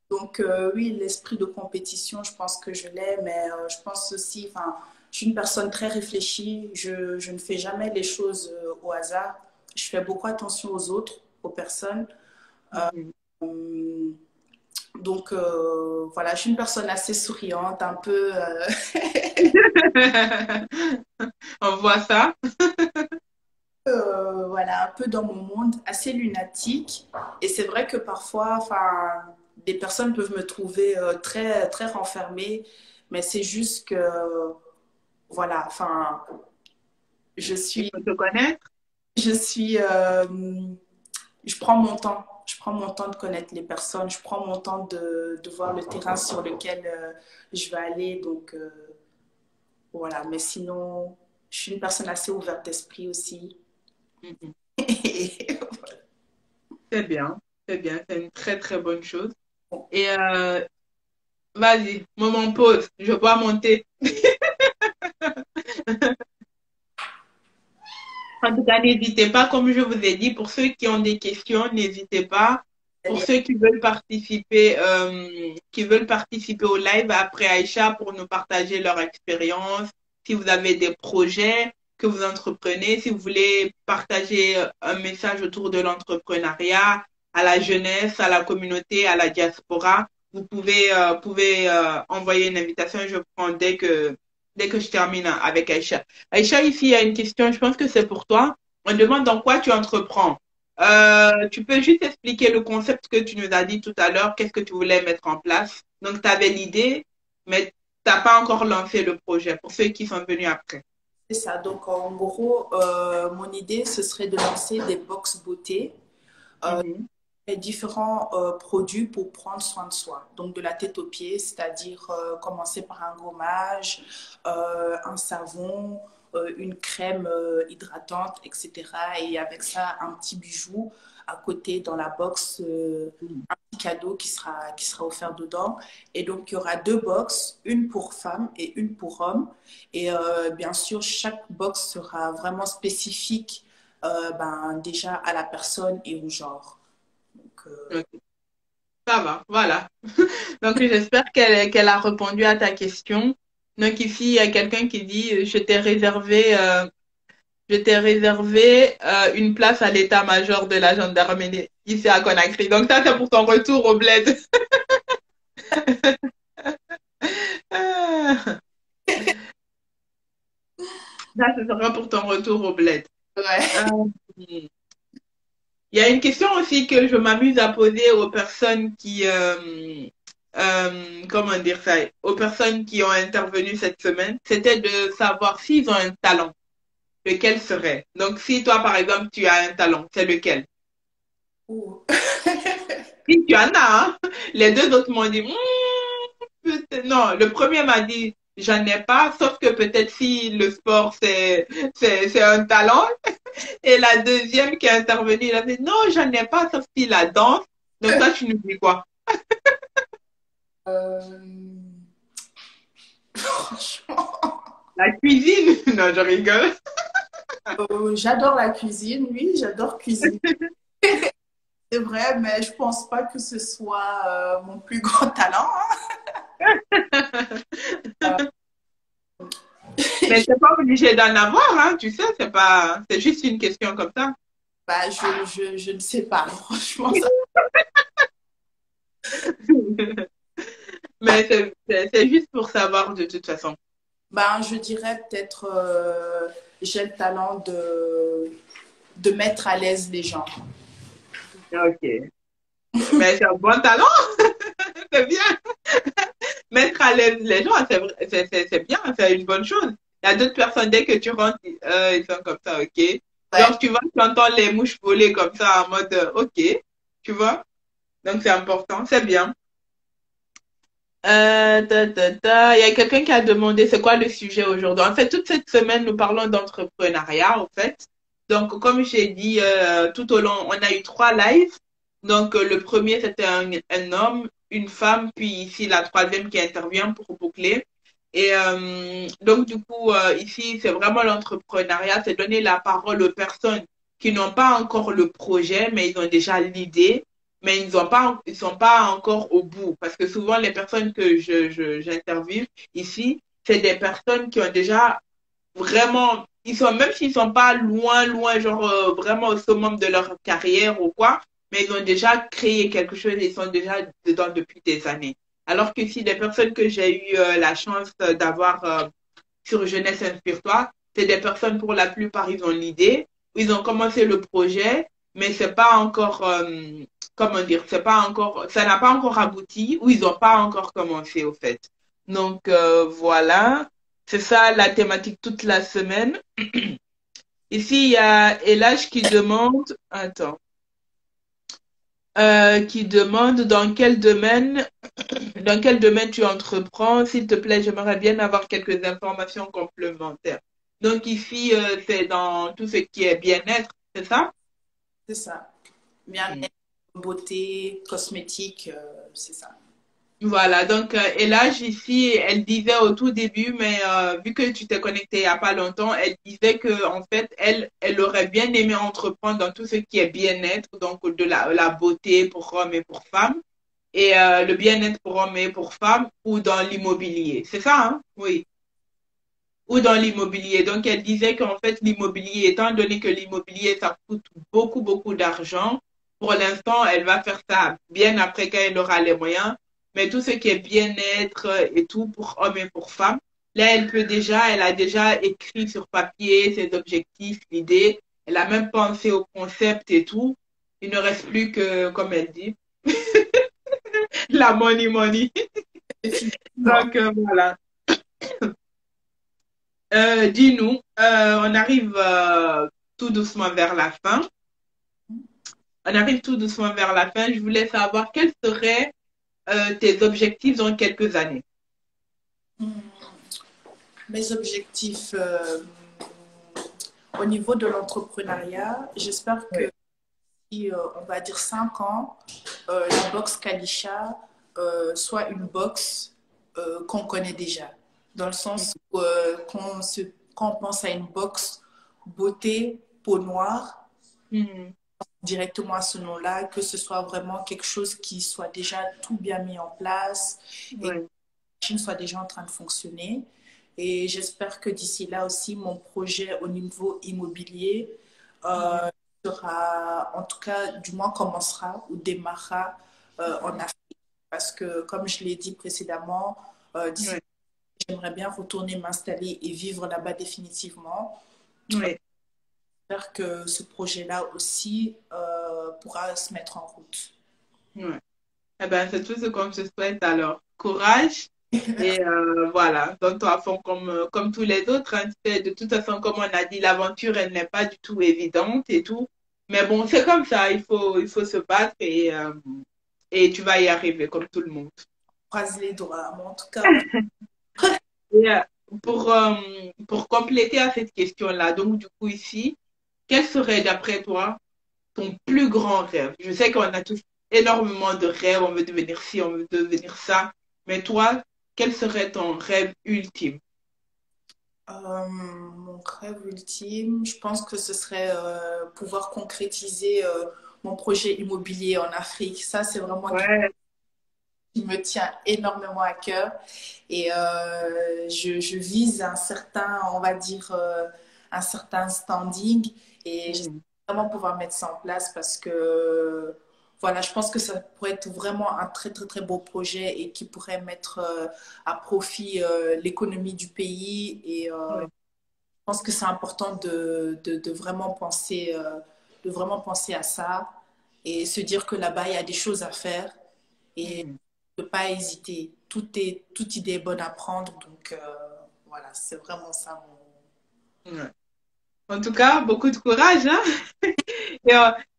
Donc oui, l'esprit de compétition, je pense que je l'ai, mais je pense aussi, enfin, je suis une personne très réfléchie. Je ne fais jamais les choses au hasard. Je fais beaucoup attention aux autres, aux personnes. Mhm. Euh, donc voilà, je suis une personne assez souriante, un peu On voit ça. voilà, un peu dans mon monde, assez lunatique. Et c'est vrai que parfois, enfin, des personnes peuvent me trouver très, très renfermée, mais c'est juste que, voilà, enfin, je Il suis, faut te connaître. je suis, je prends mon temps. Je prends mon temps de connaître les personnes, je prends mon temps de voir le terrain sur lequel je vais aller. Donc, voilà. Mais sinon, je suis une personne assez ouverte d'esprit aussi. Mhm. C'est bien. C'est bien. C'est une très, très bonne chose. Et vas-y, moment pause. Je bois mon thé. En tout cas, n'hésitez pas, comme je vous ai dit, pour ceux qui ont des questions, n'hésitez pas. Pour ceux qui veulent participer au live après Aïcha pour nous partager leur expérience, si vous avez des projets que vous entreprenez, si vous voulez partager un message autour de l'entrepreneuriat à la jeunesse, à la communauté, à la diaspora, vous pouvez envoyer une invitation. Je prends dès que je termine avec Aïcha. Aïcha, ici, il y a une question, je pense que c'est pour toi. On demande dans quoi tu entreprends. Tu peux juste expliquer le concept que tu nous as dit tout à l'heure, qu'est-ce que tu voulais mettre en place. Donc, tu avais l'idée, mais tu n'as pas encore lancé le projet pour ceux qui sont venus après. C'est ça. Donc, en gros, mon idée, ce serait de lancer des box beauté, Mhm, et différents produits pour prendre soin de soi. Donc, de la tête aux pieds, c'est-à-dire commencer par un gommage, un savon, une crème hydratante, etc. Et avec ça, un petit bijou à côté dans la box, mhm. un petit cadeau qui sera offert dedans. Et donc, il y aura deux box, une pour femmes et une pour hommes. Et bien sûr, chaque box sera vraiment spécifique ben, déjà à la personne et au genre. Donc, Ok, ça va, voilà. Donc, j'espère qu'elle a répondu à ta question. Donc, ici, il y a quelqu'un qui dit, je t'ai réservé je t'ai réservé une place à l'état-major de la gendarmerie ici à Conakry. Donc ça, c'est pour ton retour au bled. Ah, ça, ce sera pour ton retour au bled. Ouais. Il y a une question aussi que je m'amuse à poser aux personnes comment dire ça, aux personnes qui ont intervenu cette semaine, c'était de savoir s'ils ont un talent. Lequel serait? Donc, si toi, par exemple, tu as un talent, c'est lequel? Ouh. Si tu en as, hein? Les deux autres m'ont dit, non, le premier m'a dit, j'en ai pas, sauf que peut-être si le sport, c'est un talent. Et la deuxième qui est intervenue, elle a dit, non, j'en ai pas, sauf si la danse. Donc, toi, tu nous dis quoi? Euh, Franchement, La cuisine? Non, je rigole. j'adore la cuisine, oui, j'adore cuisiner. C'est vrai, mais je pense pas que ce soit mon plus grand talent, hein. Mais c'est pas obligé d'en avoir, hein, tu sais, c'est pas, c'est juste une question comme ça. Bah, je ne sais pas, franchement. Ça... Mais c'est juste pour savoir de toute façon. Bah, je dirais peut-être j'ai le talent de mettre à l'aise les gens. Ok. Mais c'est un bon talent, c'est bien. Mettre à l'aise les gens, c'est bien, c'est une bonne chose. Il y a d'autres personnes, dès que tu rentres, ils sont comme ça, ok. Ouais. Genre, tu vois, tu entends les mouches voler comme ça en mode, ok, tu vois. Donc, c'est important, c'est bien. Il y a quelqu'un qui a demandé c'est quoi le sujet aujourd'hui. En fait, toute cette semaine, nous parlons d'entrepreneuriat, en fait. Donc, comme j'ai dit tout au long, on a eu 3 lives. Donc, le premier, c'était un homme, une femme, puis ici, la troisième qui intervient pour boucler. Et donc, du coup, ici, c'est vraiment l'entrepreneuriat, c'est donner la parole aux personnes qui n'ont pas encore le projet, mais ils ont déjà l'idée mais ils sont pas encore au bout. Parce que souvent, les personnes que j'interviewe ici, c'est des personnes qui ont déjà vraiment, même s'ils sont pas loin, loin, genre vraiment au summum de leur carrière ou quoi, mais ils ont déjà créé quelque chose et ils sont déjà dedans depuis des années. Alors que si des personnes que j'ai eu la chance d'avoir sur Jeunesse Inspire-toi, c'est des personnes pour la plupart, ils ont l'idée, ils ont commencé le projet, mais c'est pas encore, comment dire, c'est pas encore, ça n'a pas encore abouti ou ils n'ont pas encore commencé au fait. Donc voilà, c'est ça la thématique toute la semaine. Ici, il y a Elage qui demande, attends, qui demande dans quel domaine tu entreprends. S'il te plaît, j'aimerais bien avoir quelques informations complémentaires. Donc ici, c'est dans tout ce qui est bien-être, c'est ça? C'est ça. Mm. Bien-être, beauté, cosmétique, c'est ça. Voilà, donc et là, ici, elle disait au tout début, mais vu que tu t'es connecté il n'y a pas longtemps, elle disait que en fait, elle aurait bien aimé entreprendre dans tout ce qui est bien-être, donc de la beauté pour hommes et pour femmes, et le bien-être pour hommes et pour femmes, ou dans l'immobilier. C'est ça, hein? Oui. Ou dans l'immobilier. Donc, elle disait qu'en fait, l'immobilier, étant donné que l'immobilier, ça coûte beaucoup, beaucoup d'argent, pour l'instant, elle va faire ça bien après quand elle aura les moyens. Mais tout ce qui est bien-être et tout pour hommes et pour femmes, là, elle a déjà écrit sur papier ses objectifs, l'idée. Elle a même pensé au concept et tout. Il ne reste plus que, comme elle dit, la money money. Effectivement. Donc, voilà. Dis-nous, on arrive tout doucement vers la fin. On arrive tout doucement vers la fin. Je voulais savoir quels seraient tes objectifs dans quelques années. Mes objectifs au niveau de l'entrepreneuriat, j'espère Oui. que si, on va dire 5 ans, la box Kalisha soit une box qu'on connaît déjà. Dans le sens où quand on pense à une box beauté, peau noire, Mhm. directement à ce nom-là, que ce soit vraiment quelque chose qui soit déjà tout bien mis en place et que Oui. la machine soit déjà en train de fonctionner. Et j'espère que d'ici là aussi, mon projet au niveau immobilier Mhm. sera, en tout cas, du moins commencera ou démarrera en Afrique. Parce que, comme je l'ai dit précédemment, d'ici Ouais, là, j'aimerais bien retourner m'installer et vivre là-bas définitivement. ouais, J'espère que ce projet-là aussi pourra se mettre en route. ouais. Eh ben, c'est tout ce qu'on te souhaite alors. Courage et voilà, donne-toi à fond comme tous les autres, hein. Tu sais, de toute façon, comme on a dit, l'aventure, elle n'est pas du tout évidente et tout. Mais bon, c'est comme ça, il faut se battre et tu vas y arriver comme tout le monde. Croise les doigts. Mais en tout cas, Et pour compléter à cette question-là, donc du coup ici, quel serait d'après toi ton plus grand rêve? Je sais qu'on a tous énormément de rêves, on veut devenir ci, on veut devenir ça, mais toi, quel serait ton rêve ultime? mon rêve ultime, je pense que ce serait pouvoir concrétiser mon projet immobilier en Afrique. Ça, c'est vraiment quelque chose Ouais. qui me tient énormément à cœur. Et je vise un certain, on va dire, un certain standing. Et j'espère Mhm. vraiment pouvoir mettre ça en place parce que, voilà, je pense que ça pourrait être vraiment un très, très, très beau projet et qui pourrait mettre à profit l'économie du pays. Et Ouais. je pense que c'est important de vraiment penser à ça et se dire que là-bas, il y a des choses à faire et Mhm. ne pas hésiter. Toute idée est bonne à prendre. Donc, voilà, c'est vraiment ça Ouais. En tout cas, beaucoup de courage, hein?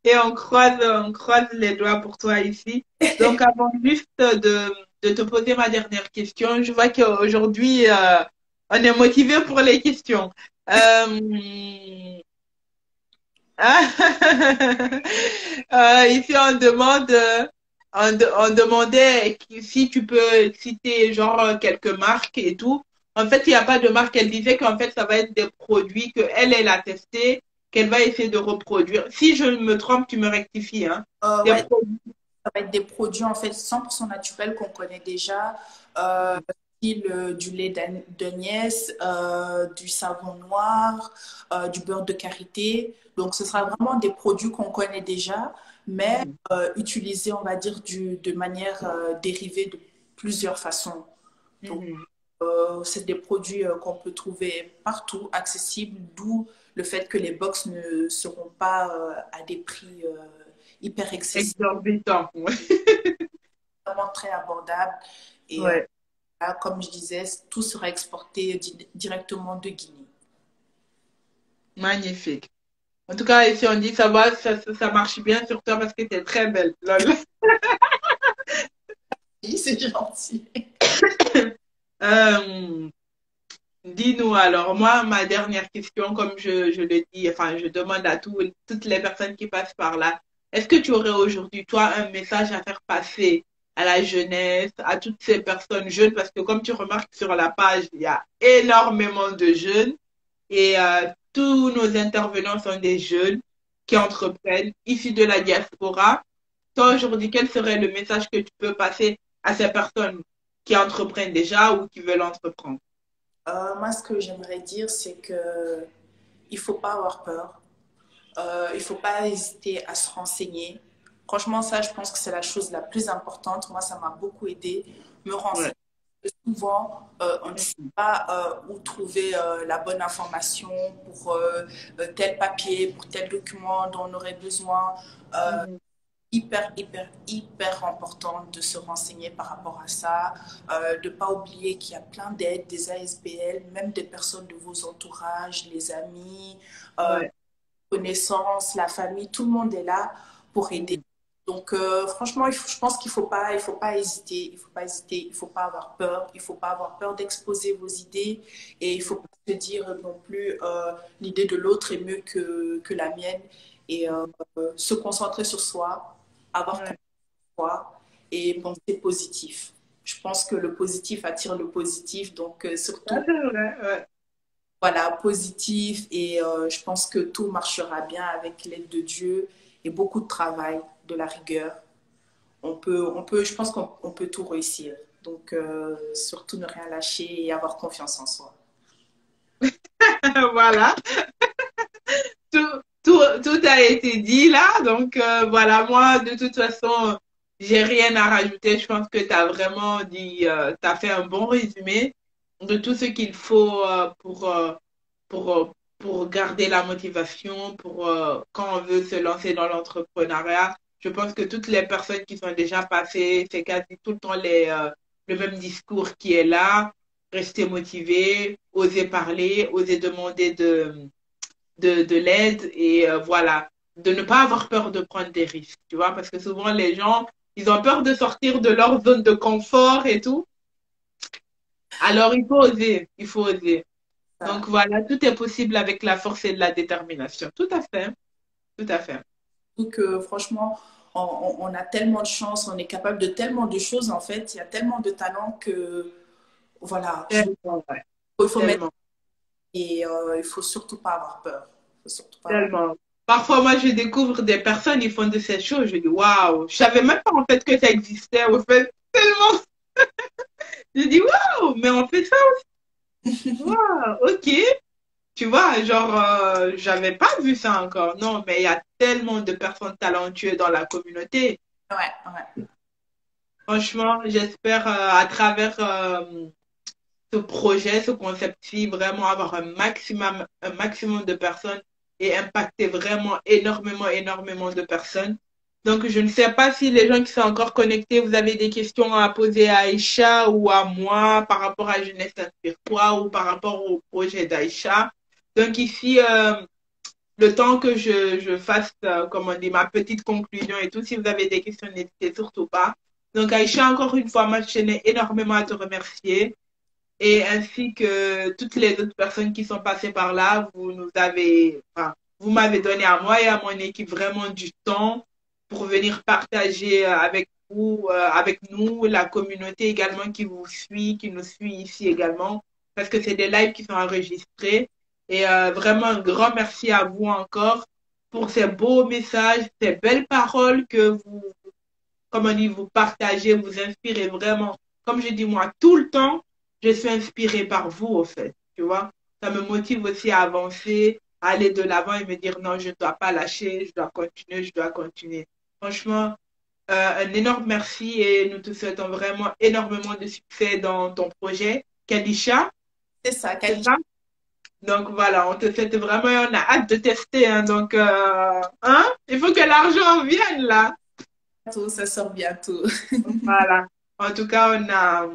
Et, on croise les doigts pour toi ici. Donc, avant juste de te poser ma dernière question, je vois qu'aujourd'hui, on est motivé pour les questions. Euh, ici, on demandait si tu peux citer genre quelques marques et tout. En fait, il n'y a pas de marque. Elle disait qu'en fait, ça va être des produits elle a testé, qu'elle va essayer de reproduire. Si je me trompe, tu me rectifies, hein. Des ouais, produits. ça va être des produits en fait 100% naturels qu'on connaît déjà, style du lait d'agnès, du savon noir, du beurre de karité. Donc, ce sera vraiment des produits qu'on connaît déjà, mais Mhm. utilisés, on va dire, de manière dérivée de plusieurs façons. Donc, Mhm. c'est des produits qu'on peut trouver partout, accessibles, d'où le fait que les box ne seront pas à des prix hyper excessifs, Exorbitant. Ouais. vraiment très abordables. Et Ouais. là, comme je disais, tout sera exporté directement de Guinée. Magnifique. En tout cas, ici, on dit ça va, ça marche bien sur toi parce que tu es très belle. Lol. Oui, c'est gentil. Euh, Dis-nous alors, moi, ma dernière question, comme je le dis, enfin, je demande à toutes les personnes qui passent par là, est-ce que tu aurais aujourd'hui, toi, un message à faire passer à la jeunesse, à toutes ces personnes jeunes, parce que comme tu remarques sur la page, il y a énormément de jeunes et tous nos intervenants sont des jeunes qui entreprennent, issus de la diaspora. Toi, aujourd'hui, quel serait le message que tu peux passer à ces personnes qui entreprennent déjà ou qui veulent entreprendre? Moi, ce que j'aimerais dire, c'est que il faut pas avoir peur. Il faut pas hésiter à se renseigner. Franchement, ça, je pense que c'est la chose la plus importante. Moi, ça m'a beaucoup aidé, me Ouais. renseigner. Souvent, on ne sait pas où trouver la bonne information pour tel papier, pour tel document dont on aurait besoin. Euh, Mhm. Hyper, hyper, hyper important de se renseigner par rapport à ça, de ne pas oublier qu'il y a plein d'aides, des ASBL, même des personnes de vos entourages, les amis, euh, Ouais. connaissances, la famille, tout le monde est là pour aider. Mhm. Donc, franchement, je pense qu'il faut pas hésiter, il faut pas hésiter, il faut pas avoir peur, il faut pas avoir peur d'exposer vos idées et il faut pas se dire non plus l'idée de l'autre est mieux que la mienne et se concentrer sur soi, avoir Ouais. confiance en soi et penser positif. Je pense que le positif attire le positif, donc Ça, surtout c'est vrai, ouais. voilà, positif et je pense que tout marchera bien avec l'aide de Dieu et beaucoup de travail, de la rigueur. Je pense qu'on peut tout réussir. Donc, surtout ne rien lâcher et avoir confiance en soi. Voilà. Tout a été dit là. Donc, voilà, moi, de toute façon, j'ai rien à rajouter. Je pense que tu as vraiment dit, tu as fait un bon résumé de tout ce qu'il faut pour, euh, pour garder la motivation, pour quand on veut se lancer dans l'entrepreneuriat. Je pense que toutes les personnes qui sont déjà passées, c'est quasi tout le temps le même discours qui est là. Rester motivé, oser parler, oser demander de l'aide et voilà, de ne pas avoir peur de prendre des risques, tu vois, parce que souvent les gens, ils ont peur de sortir de leur zone de confort et tout. Alors il faut oser, il faut oser. Donc Ça. voilà, tout est possible avec la force et de la détermination. Tout à fait, tout à fait. Donc, franchement, on a tellement de chance, on est capable de tellement de choses en fait. Il y a tellement de talents que, voilà, Tellement, ouais. il faut mettre Tellement, et il faut surtout pas avoir peur. Il faut surtout pas avoir tellement. Parfois, moi, je découvre des personnes, ils font de ces choses, je dis, waouh, je savais même pas en fait que ça existait, en fait, tellement. Je dis, waouh, mais on fait ça, waouh, ok. Tu vois, genre, j'avais pas vu ça encore. Non, mais il y a tellement de personnes talentueuses dans la communauté. peur. Ouais, ouais. Franchement, j'espère à travers ce projet, ce concept-ci, vraiment avoir un maximum de personnes et impacter vraiment énormément, énormément de personnes. Donc, je ne sais pas si les gens qui sont encore connectés, vous avez des questions à poser à Aïcha ou à moi par rapport à Jeunesse Inspire-toi ou par rapport au projet d'Aïcha. Donc, ici, le temps que je fasse, comme on dit, ma petite conclusion et tout, si vous avez des questions, n'hésitez surtout pas. Donc, Aïcha, encore une fois, moi, je tenais énormément à te remercier et ainsi que toutes les autres personnes qui sont passées par là, enfin, vous m'avez donné à moi et à mon équipe vraiment du temps pour venir partager avec vous, avec nous, la communauté également qui vous suit, qui nous suit ici également, parce que c'est des lives qui sont enregistrés. Et vraiment un grand merci à vous encore pour ces beaux messages, ces belles paroles que vous, comme on dit, vous partagez, vous inspirez vraiment. Comme je dis moi, tout le temps, je suis inspirée par vous, au fait. Tu vois, ça me motive aussi à avancer, à aller de l'avant et me dire non, je ne dois pas lâcher, je dois continuer, je dois continuer. Franchement, un énorme merci et nous te souhaitons vraiment énormément de succès dans ton projet. Kadisha, C'est ça, c'est Kali. ça? Donc voilà, on te souhaite vraiment et on a hâte de tester. Hein, donc, il faut que l'argent vienne là. Bientôt, ça sort bientôt. Voilà. En tout cas, on a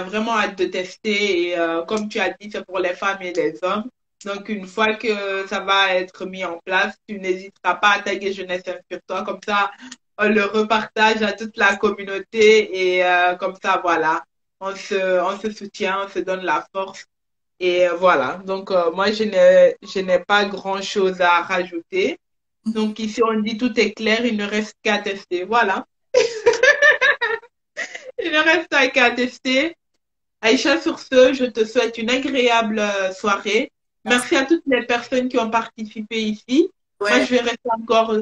vraiment hâte de tester. Et comme tu as dit, c'est pour les femmes et les hommes. Donc, une fois que ça va être mis en place, tu n'hésiteras pas à taguer Jeunesse Inspire-toi. Comme ça, on le repartage à toute la communauté. Et comme ça, voilà, on se soutient, on se donne la force. Et voilà. Donc, moi, je n'ai pas grand-chose à rajouter. Donc, ici, on dit tout est clair, il ne reste qu'à tester. Voilà. Il ne reste qu'à tester. Aïcha, sur ce, je te souhaite une agréable soirée. Merci. Merci à toutes les personnes qui ont participé ici. Moi, Ouais, je vais rester encore,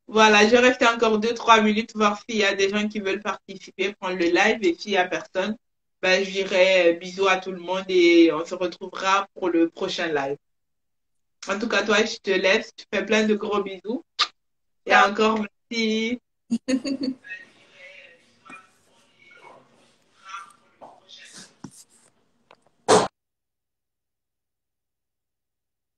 voilà, je vais rester encore 2, 3 minutes, voir s'il y a des gens qui veulent participer, prendre le live. Et s'il n'y a personne, ben, je dirai bisous à tout le monde et on se retrouvera pour le prochain live. En tout cas, toi, je te laisse. Je fais plein de gros bisous. Et ciao. encore merci.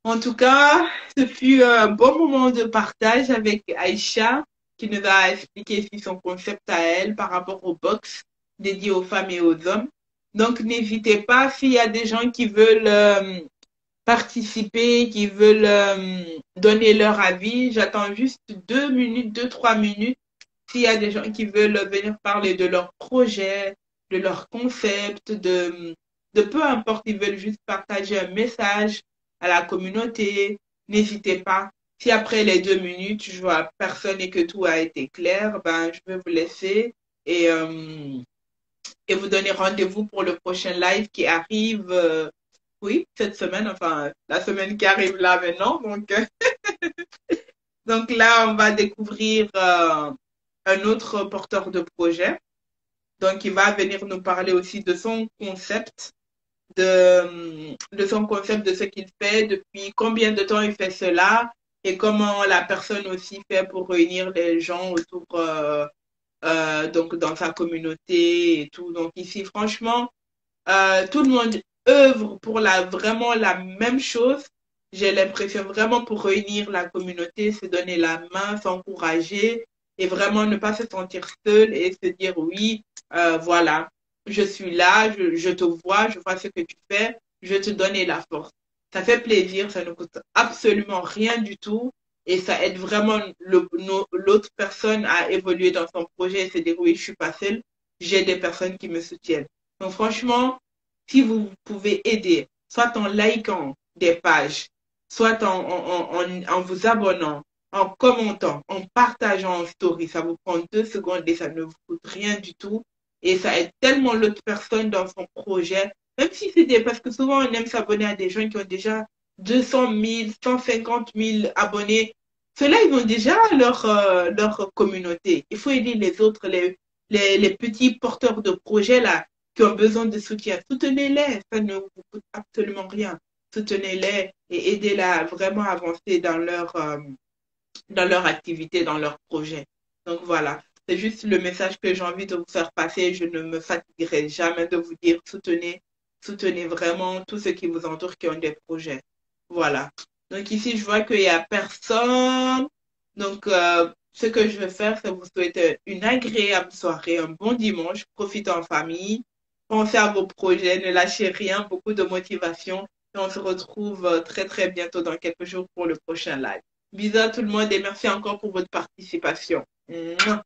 En tout cas, ce fut un bon moment de partage avec Aïcha qui nous a expliqué aussi son concept à elle par rapport au box dédié aux femmes et aux hommes. Donc, n'hésitez pas s'il y a des gens qui veulent participer, qui veulent donner leur avis. J'attends juste 2 minutes, 2, 3 minutes. S'il y a des gens qui veulent venir parler de leur projet, de leur concept, de peu importe, ils veulent juste partager un message à la communauté, n'hésitez pas. Si après les 2 minutes, je vois personne et que tout a été clair, ben, je vais vous laisser et, euh, et vous donner rendez-vous pour le prochain live qui arrive, oui, cette semaine, enfin, la semaine qui arrive là maintenant. Donc là, on va découvrir un autre porteur de projet. Donc, il va venir nous parler aussi de son concept. de son concept, de ce qu'il fait, depuis combien de temps il fait cela et comment la personne aussi fait pour réunir les gens autour, donc dans sa communauté et tout. Donc ici, franchement, tout le monde œuvre pour vraiment la même chose. J'ai l'impression vraiment pour réunir la communauté, se donner la main, s'encourager et vraiment ne pas se sentir seul et se dire oui, voilà, je suis là, je te vois, je vois ce que tu fais, je te donne la force. Ça fait plaisir, ça ne coûte absolument rien du tout et ça aide vraiment l'autre personne à évoluer dans son projet et se dire oui, je suis pas seule, j'ai des personnes qui me soutiennent. Donc franchement, si vous pouvez aider, soit en likant des pages, soit en vous abonnant, en commentant, en partageant en story, ça vous prend 2 secondes et ça ne vous coûte rien du tout. Et ça aide tellement l'autre personne dans son projet, même si c'était parce que souvent on aime s'abonner à des gens qui ont déjà 200 000, 150 000 abonnés. Ceux-là, ils ont déjà leur communauté. Il faut aider les autres, les petits porteurs de projets là, qui ont besoin de soutien. Soutenez-les, ça ne vous coûte absolument rien. Soutenez-les et aidez-les à vraiment avancer dans leur activité, dans leur projet. Donc voilà, c'est juste le message que j'ai envie de vous faire passer. Je ne me fatiguerai jamais de vous dire soutenez vraiment tous ceux qui vous entourent qui ont des projets. Voilà. Donc ici, je vois qu'il n'y a personne. Donc, ce que je vais faire, c'est vous souhaiter une agréable soirée, un bon dimanche. Profitez en famille. Pensez à vos projets, ne lâchez rien, beaucoup de motivation. Et on se retrouve très, très bientôt dans quelques jours pour le prochain live. Bisous à tout le monde et merci encore pour votre participation. Mouah.